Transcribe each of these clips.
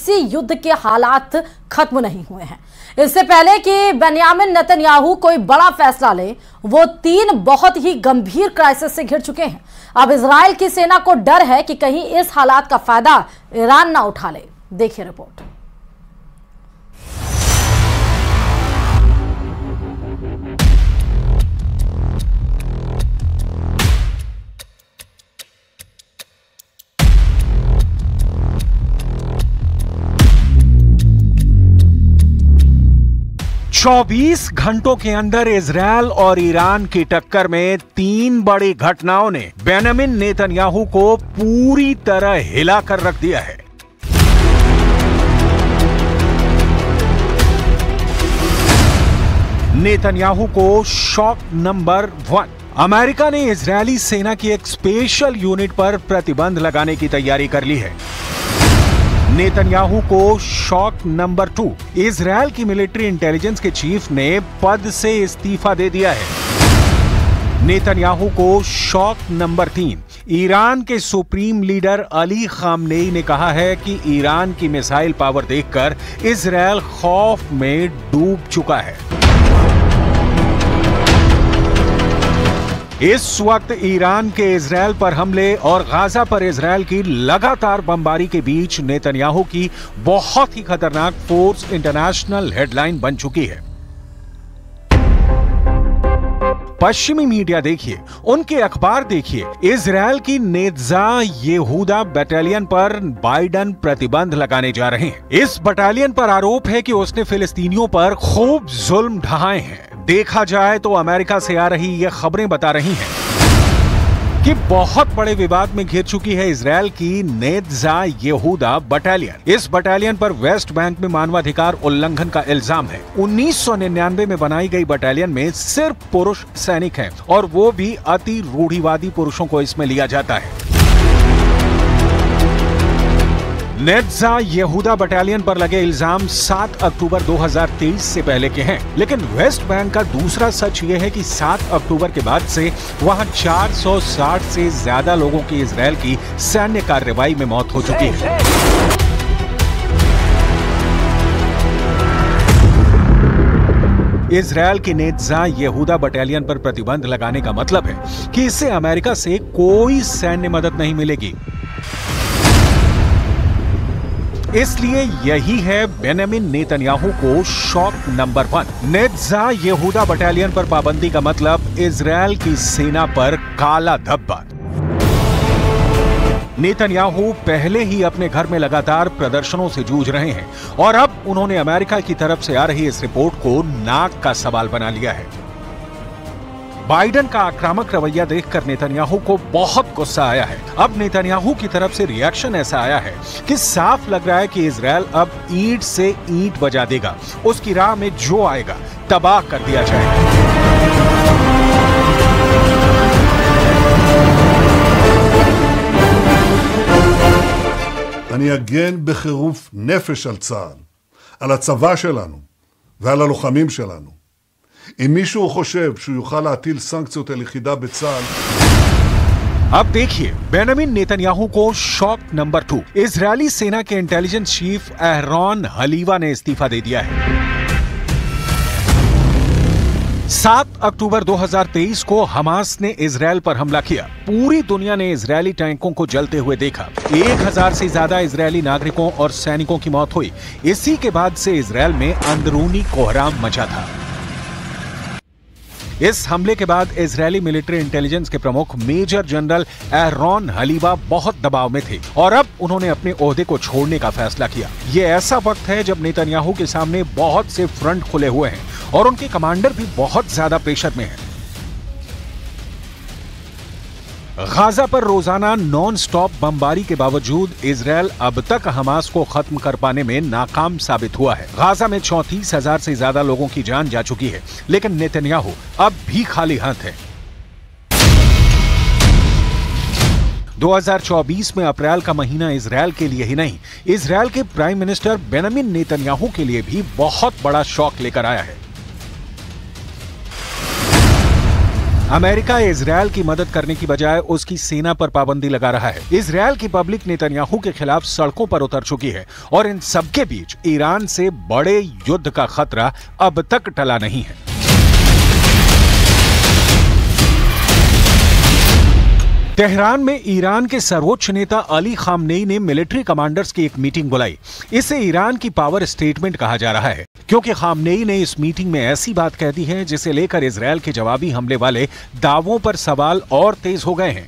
इसी युद्ध के हालात खत्म नहीं हुए हैं। इससे पहले कि बेन्यामिन नेतन्याहू कोई बड़ा फैसला ले, वो 3 बहुत ही गंभीर क्राइसिस से घिर चुके हैं। अब इजराइल की सेना को डर है कि कहीं इस हालात का फायदा ईरान ना उठा ले। देखिए रिपोर्ट। 24 घंटों के अंदर इजरायल और ईरान की टक्कर में 3 बड़ी घटनाओं ने बेन्यामिन नेतन्याहू को पूरी तरह हिलाकर रख दिया है। नेतन्याहू को शॉक नंबर 1। अमेरिका ने इजरायली सेना की एक स्पेशल यूनिट पर प्रतिबंध लगाने की तैयारी कर ली है। नेतन्याहू को शॉक नंबर 2। इजरायल की मिलिट्री इंटेलिजेंस के चीफ ने पद से इस्तीफा दे दिया है। नेतन्याहू को शॉक नंबर 3। ईरान के सुप्रीम लीडर अली खामनेई ने कहा है कि ईरान की मिसाइल पावर देखकर इजरायल खौफ में डूब चुका है। इस वक्त ईरान के इजरायल पर हमले और गाजा पर इजरायल की लगातार बमबारी के बीच नेतन्याहू की बहुत ही खतरनाक फोर्स इंटरनेशनल हेडलाइन बन चुकी है। पश्चिमी मीडिया देखिए, उनके अखबार देखिए, इजरायल की नेत्जा येहूदा बटालियन पर बाइडन प्रतिबंध लगाने जा रहे हैं। इस बटालियन पर आरोप है कि उसने फिलिस्तीनियों पर खूब जुल्म ढाए हैं। देखा जाए तो अमेरिका से आ रही ये खबरें बता रही हैं कि बहुत बड़े विवाद में घिर चुकी है इजरायल की नेत्जा येहूदा बटालियन। इस बटालियन पर वेस्ट बैंक में मानवाधिकार उल्लंघन का इल्जाम है। 1999 में बनाई गई बटालियन में सिर्फ पुरुष सैनिक हैं और वो भी अति रूढ़िवादी पुरुषों को इसमें लिया जाता है। नेत्जा येहूदा बटालियन पर लगे इल्जाम 7 अक्टूबर 2023 से पहले के हैं, लेकिन वेस्ट बैंक का दूसरा सच यह है कि 7 अक्टूबर के बाद से वहां 460 से ज्यादा लोगों की इजरायल की सैन्य कार्रवाई में मौत हो चुकी है। इजरायल की नेत्जा येहूदा बटालियन पर प्रतिबंध लगाने का मतलब है कि इससे अमेरिका से कोई सैन्य मदद नहीं मिलेगी। इसलिए यही है बेन्यामिन नेतन्याहू को शॉक नंबर 1। नेत्जा येहूदा बटालियन पर पाबंदी का मतलब इजरायल की सेना पर काला धब्बा। नेतन्याहू पहले ही अपने घर में लगातार प्रदर्शनों से जूझ रहे हैं और अब उन्होंने अमेरिका की तरफ से आ रही इस रिपोर्ट को नाक का सवाल बना लिया है। बाइडन का आक्रामक रवैया देखकर नेतन्याहू को बहुत गुस्सा आया है। अब नेतन्याहू की तरफ से रिएक्शन ऐसा आया है कि साफ लग रहा है कि इजरायल अब ईंट से ईंट बजा देगा। उसकी राह में जो आएगा तबाह कर दिया जाएगा। אני אגן בחירוף נפש על צה"ל, על הצבא שלנו ועל הלוחמים שלנו. אם מישהו חושב שהוא יוכל להטיל סנקציות על יחידה בצה"ל, अब देखिए बेन्यामिन नेतन्याहू को शॉक नंबर 2। इजरायली सेना के इंटेलिजेंस चीफ एहरॉन हलीवा ने इस्तीफा दे दिया है। 7 अक्टूबर 2023 को हमास ने इजरायल पर हमला किया। पूरी दुनिया ने इजरायली टैंकों को जलते हुए देखा। 1000 से ज्यादा इजरायली नागरिकों और सैनिकों की मौत हुई। इसी के बाद से इजरायल में अंदरूनी कोहराम मचा था। इस हमले के बाद इजरायली मिलिट्री इंटेलिजेंस के प्रमुख मेजर जनरल एहरॉन हलीवा बहुत दबाव में थे और अब उन्होंने अपने ओहदे को छोड़ने का फैसला किया। ये ऐसा वक्त है जब नेतन्याहू के सामने बहुत से फ्रंट खुले हुए हैं और उनके कमांडर भी बहुत ज्यादा प्रेशर में हैं। गाजा पर रोजाना नॉन स्टॉप बमबारी के बावजूद इजरायल अब तक हमास को खत्म कर पाने में नाकाम साबित हुआ है। गाजा में 34,000 से ज्यादा लोगों की जान जा चुकी है, लेकिन नेतन्याहू अब भी खाली हाथ है। 2024 में अप्रैल का महीना इजरायल के लिए ही नहीं, इजरायल के प्राइम मिनिस्टर बेन्यामिन नेतन्याहू के लिए भी बहुत बड़ा शॉक लेकर आया है। अमेरिका इजरायल की मदद करने की बजाय उसकी सेना पर पाबंदी लगा रहा है। इजरायल की पब्लिक नेतन्याहू के खिलाफ सड़कों पर उतर चुकी है और इन सबके बीच ईरान से बड़े युद्ध का खतरा अब तक टला नहीं है। तेहरान में ईरान के सर्वोच्च नेता अली खामनेई ने मिलिट्री कमांडर्स की एक मीटिंग बुलाई। इसे ईरान की पावर स्टेटमेंट कहा जा रहा है, क्योंकि खामनेई ने इस मीटिंग में ऐसी बात कह दी है जिसे लेकर इजरायल के जवाबी हमले वाले दावों पर सवाल और तेज हो गए हैं।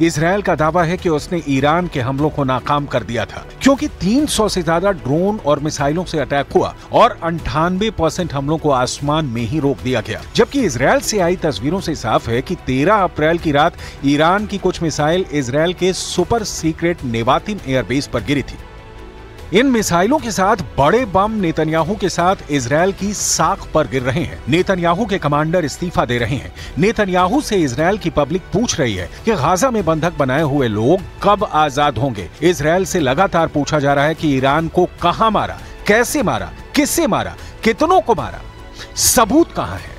इजरायल का दावा है कि उसने ईरान के हमलों को नाकाम कर दिया था, क्योंकि 300 से ज्यादा ड्रोन और मिसाइलों से अटैक हुआ और 98% हमलों को आसमान में ही रोक दिया गया। जबकि इजरायल से आई तस्वीरों से साफ है कि 13 अप्रैल की रात ईरान की कुछ मिसाइल इजरायल के सुपर सीक्रेट नेवातिम एयरबेस पर गिरी थी। इन मिसाइलों के साथ बड़े बम नेतन्याहू के साथ इजरायल की साख पर गिर रहे हैं। नेतन्याहू के कमांडर इस्तीफा दे रहे हैं। नेतन्याहू से इजरायल की पब्लिक पूछ रही है कि गाजा में बंधक बनाए हुए लोग कब आजाद होंगे। इजरायल से लगातार पूछा जा रहा है कि ईरान को कहां मारा, कैसे मारा, किससे मारा, कितनों को मारा, सबूत कहां है।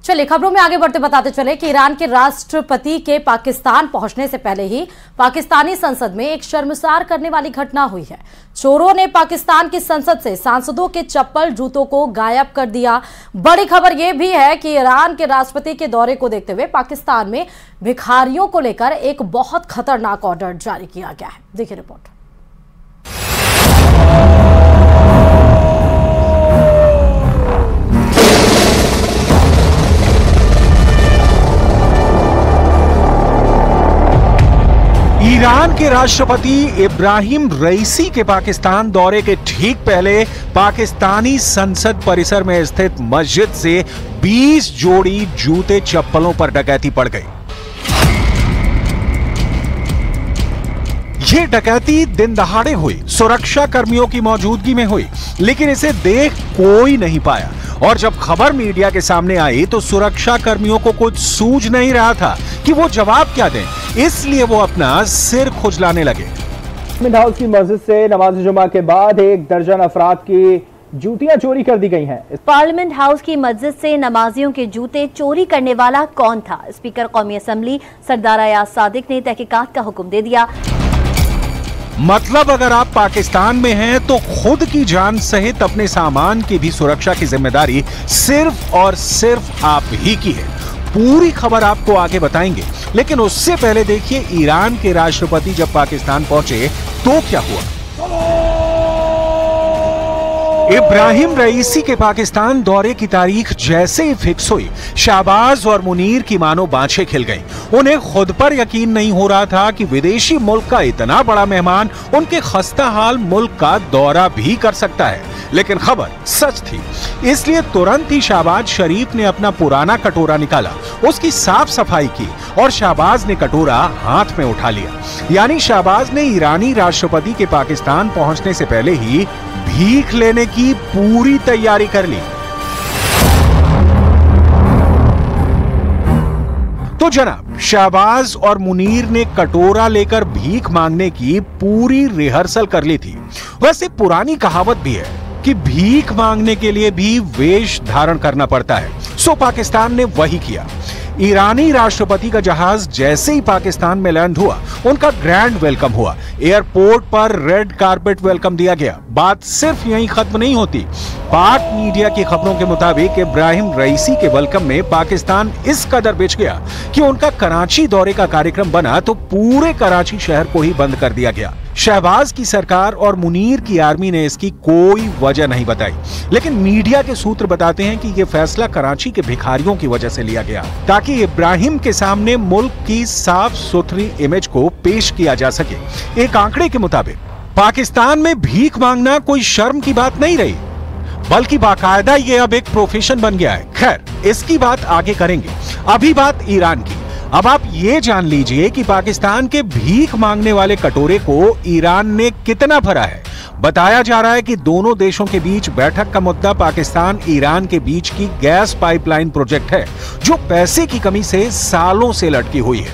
चलिए खबरों में आगे बढ़ते बताते चले कि ईरान के राष्ट्रपति के पाकिस्तान पहुंचने से पहले ही पाकिस्तानी संसद में एक शर्मसार करने वाली घटना हुई है। चोरों ने पाकिस्तान की संसद से सांसदों के चप्पल जूतों को गायब कर दिया। बड़ी खबर यह भी है कि ईरान के राष्ट्रपति के दौरे को देखते हुए पाकिस्तान में भिखारियों को लेकर एक बहुत खतरनाक ऑर्डर जारी किया गया है। देखिए रिपोर्ट। ईरान के राष्ट्रपति इब्राहिम रईसी के पाकिस्तान दौरे के ठीक पहले पाकिस्तानी संसद परिसर में स्थित मस्जिद से 20 जोड़ी जूते चप्पलों पर डकैती पड़ गई। ये डकैती दिन दहाड़े हुई, सुरक्षा कर्मियों की मौजूदगी में हुई, लेकिन इसे देख कोई नहीं पाया। और जब खबर मीडिया के सामने आई तो सुरक्षा कर्मियों को कुछ सूझ नहीं रहा था कि वो जवाब क्या दें, इसलिए वो अपना सिर खुजलाने लगे। पार्लियामेंट हाउस की मस्जिद से नमाज जुमा के बाद 1 दर्जन अफराद की जूतियां चोरी कर दी गई हैं। पार्लियामेंट हाउस की मस्जिद से नमाजियों के जूते चोरी करने वाला कौन था? स्पीकर कौमी असम्बली सरदार अयाज सादिक ने तहकीकात का हुक्म दे दिया। मतलब अगर आप पाकिस्तान में हैं तो खुद की जान सहित अपने सामान की भी सुरक्षा की जिम्मेदारी सिर्फ और सिर्फ आप ही की है। पूरी खबर आपको आगे बताएंगे, लेकिन उससे पहले देखिए ईरान के राष्ट्रपति जब पाकिस्तान पहुंचे तो क्या हुआ। इब्राहिम रईसी के पाकिस्तान दौरे की तारीख जैसे ही फिक्स हुई, शाहबाज और मुनीर की मानो बाँछें खिल गईं। उन्हें खुद पर यकीन नहीं हो रहा था कि विदेशी मुल्क का इतना बड़ा मेहमान उनके खस्ता हाल मुल्क का दौरा भी कर सकता है। लेकिन खबर सच थी, इसलिए तुरंत ही शाहबाज शरीफ ने अपना पुराना कटोरा निकाला, उसकी साफ सफाई की और शाहबाज ने कटोरा हाथ में उठा लिया। यानी शाहबाज ने ईरानी राष्ट्रपति के पाकिस्तान पहुंचने से पहले ही भीख लेने की पूरी तैयारी कर ली। तो जनाब, शाहबाज और मुनीर ने कटोरा लेकर भीख मांगने की पूरी रिहर्सल कर ली थी। वैसे पुरानी कहावत भी है कि भीख मांगने के लिए भी वेश धारण करना पड़ता है। सो पाकिस्तान ने वही किया। ईरानी राष्ट्रपति का जहाज जैसे ही पाकिस्तान में लैंड हुआ, उनका ग्रैंड वेलकम हुआ। एयरपोर्ट पर रेड कारपेट वेलकम दिया गया। बात सिर्फ यहीं खत्म नहीं होती। पाक मीडिया की खबरों के मुताबिक इब्राहिम रईसी के वेलकम में पाकिस्तान इस कदर बिछ गया कि उनका कराची दौरे का कार्यक्रम बना तो पूरे कराची शहर को ही बंद कर दिया गया। शहबाज की सरकार और मुनीर की आर्मी ने इसकी कोई वजह नहीं बताई, लेकिन मीडिया के सूत्र बताते हैं कि यह फैसला कराची के भिखारियों की वजह से लिया गया, ताकि इब्राहिम के सामने मुल्क की साफ सुथरी इमेज को पेश किया जा सके। एक आंकड़े के मुताबिक पाकिस्तान में भीख मांगना कोई शर्म की बात नहीं रही, बल्कि बाकायदा ये अब एक प्रोफेशन बन गया है। खैर, इसकी बात आगे करेंगे। अभी बात ईरान की। अब आप ये जान लीजिए कि पाकिस्तान के भीख मांगने वाले कटोरे को ईरान ने कितना भरा है। बताया जा रहा है कि दोनों देशों के बीच बैठक का मुद्दा पाकिस्तान ईरान के बीच की गैस पाइपलाइन प्रोजेक्ट है, जो पैसे की कमी से सालों से लटकी हुई है।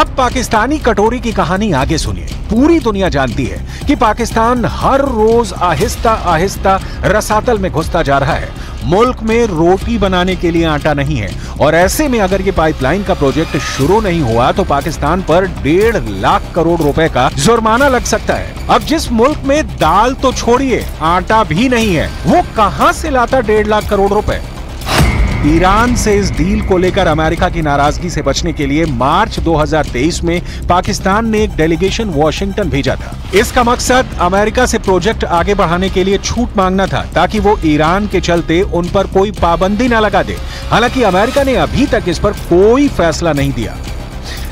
अब पाकिस्तानी कटोरी की कहानी आगे सुनिए। पूरी दुनिया जानती है कि पाकिस्तान हर रोज आहिस्ता आहिस्ता रसातल में घुसता जा रहा है। मुल्क में रोटी बनाने के लिए आटा नहीं है और ऐसे में अगर ये पाइपलाइन का प्रोजेक्ट शुरू नहीं हुआ तो पाकिस्तान पर 1.5 लाख करोड़ रुपए का जुर्माना लग सकता है। अब जिस मुल्क में दाल तो छोड़िए, आटा भी नहीं है, वो कहां से लाता 1.5 लाख करोड़ रुपए? ईरान से इस डील को लेकर अमेरिका की नाराजगी से बचने के लिए मार्च 2023 में पाकिस्तान ने एक डेलीगेशन वॉशिंगटन भेजा था। इसका मकसद अमेरिका से प्रोजेक्ट आगे बढ़ाने के लिए छूट मांगना था, ताकि वो ईरान के चलते उन पर कोई पाबंदी न लगा दे। हालांकि अमेरिका ने अभी तक इस पर कोई फैसला नहीं दिया।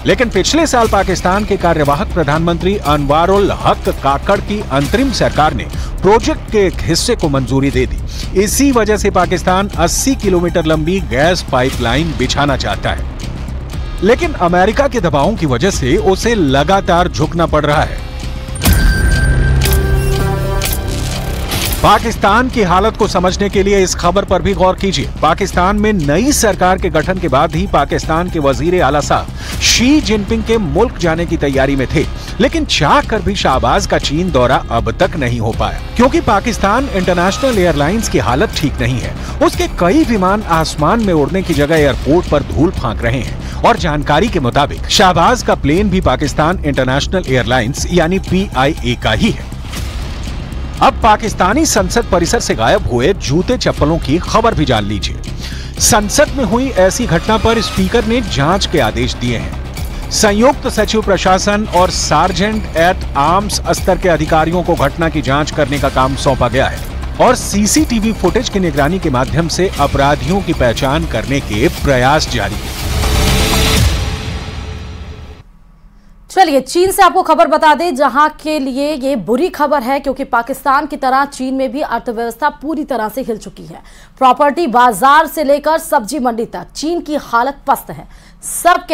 लेकिन पिछले साल पाकिस्तान के कार्यवाहक प्रधानमंत्री अनवारुल हक काकड़ की अंतरिम सरकार ने प्रोजेक्ट के एक हिस्से को मंजूरी दे दी। इसी वजह से पाकिस्तान 80 किलोमीटर लंबी गैस पाइपलाइन बिछाना चाहता है, लेकिन अमेरिका के दबावों की वजह से उसे लगातार झुकना पड़ रहा है। पाकिस्तान की हालत को समझने के लिए इस खबर पर भी गौर कीजिए। पाकिस्तान में नई सरकार के गठन के बाद ही पाकिस्तान के वजीर आला साहब शी जिनपिंग के मुल्क जाने की तैयारी में थे, लेकिन चाह कर भी शाहबाज का चीन दौरा अब तक नहीं हो पाया, क्योंकि पाकिस्तान इंटरनेशनल एयरलाइंस की हालत ठीक नहीं है। उसके कई विमान आसमान में उड़ने की जगह एयरपोर्ट पर धूल फांक रहे हैं और जानकारी के मुताबिक शाहबाज का प्लेन भी पाकिस्तान इंटरनेशनल एयरलाइंस यानी PIA का ही है। अब पाकिस्तानी संसद परिसर से गायब हुए जूते चप्पलों की खबर भी जान लीजिए। संसद में हुई ऐसी घटना पर स्पीकर ने जांच के आदेश दिए हैं। संयुक्त सचिव प्रशासन और सार्जेंट एट आर्म्स स्तर के अधिकारियों को घटना की जांच करने का काम सौंपा गया है और CCTV फुटेज की निगरानी के माध्यम से अपराधियों की पहचान करने के प्रयास जारी है। चलिए चीन से आपको खबर बता दें, जहां के लिए ये बुरी खबर है, क्योंकि पाकिस्तान की तरह चीन में भी अर्थव्यवस्था पूरी तरह से हिल चुकी है। प्रॉपर्टी बाजार से लेकर सब्जी मंडी तक चीन की हालत पस्त है। सब